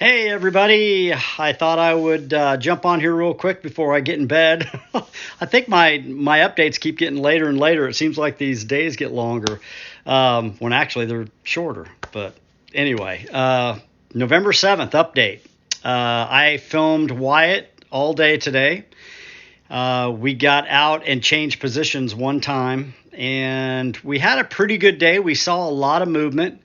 Hey everybody, I thought I would jump on here real quick before I get in bed. I think my updates keep getting later and later. It seems like these days get longer when actually they're shorter. But anyway, November 7th update. I filmed Wyatt all day today. We got out and changed positions one time, and we had a pretty good day. We saw a lot of movement.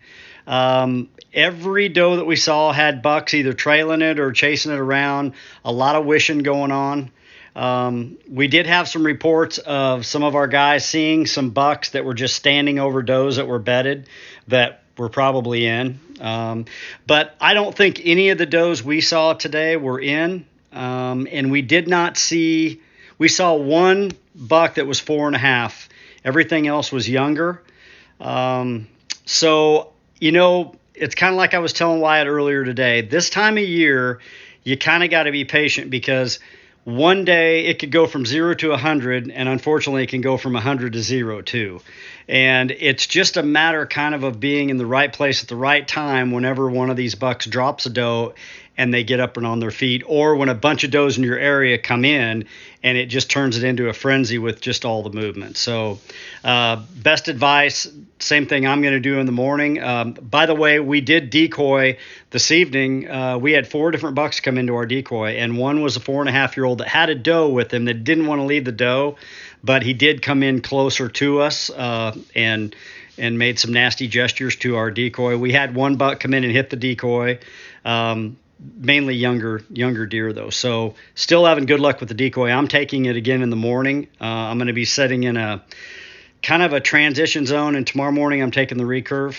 Every doe that we saw had bucks either trailing it or chasing it around. A lot of wishing going on. We did have some reports of some of our guys seeing some bucks that were just standing over does that were bedded that were probably in. But I don't think any of the does we saw today were in. And we did not see, we saw one buck that was 4.5. Everything else was younger. So, it's kind of like I was telling Wyatt earlier today. This time of year, you kind of got to be patient because one day it could go from 0 to 100, and unfortunately it can go from 100 to 0 too. And it's just a matter kind of being in the right place at the right time whenever one of these bucks drops a doe and they get up and on their feet, or when a bunch of does in your area come in and it just turns it into a frenzy with just all the movement. So best advice, same thing I'm going to do in the morning. By the way, we did decoy this evening. We had 4 different bucks come into our decoy, and one was a 4.5-year-old that had a doe with him that didn't want to leave the doe, but he did come in closer to us and made some nasty gestures to our decoy. We had one buck come in and hit the decoy. Mainly younger deer though. So still having good luck with the decoy. I'm taking it again in the morning. I'm going to be setting in a kind of a transition zone, and tomorrow morning I'm taking the recurve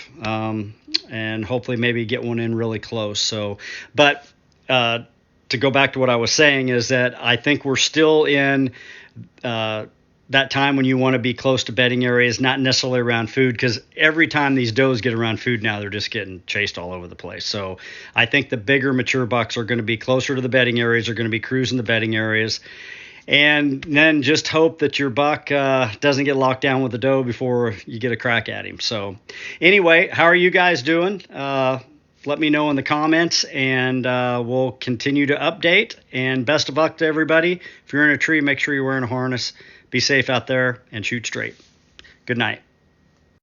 and hopefully maybe get one in really close. So, but to go back to what I was saying is that I think we're still in that time when you want to be close to bedding areas, not necessarily around food, because every time these does get around food now, they're just getting chased all over the place. So I think the bigger mature bucks are going to be closer to the bedding areas, are going to be cruising the bedding areas. And then just hope that your buck doesn't get locked down with the doe before you get a crack at him. So anyway, how are you guys doing? Let me know in the comments, and we'll continue to update. And best of luck to everybody. If you're in a tree, make sure you're wearing a harness. Be safe out there and shoot straight. Good night.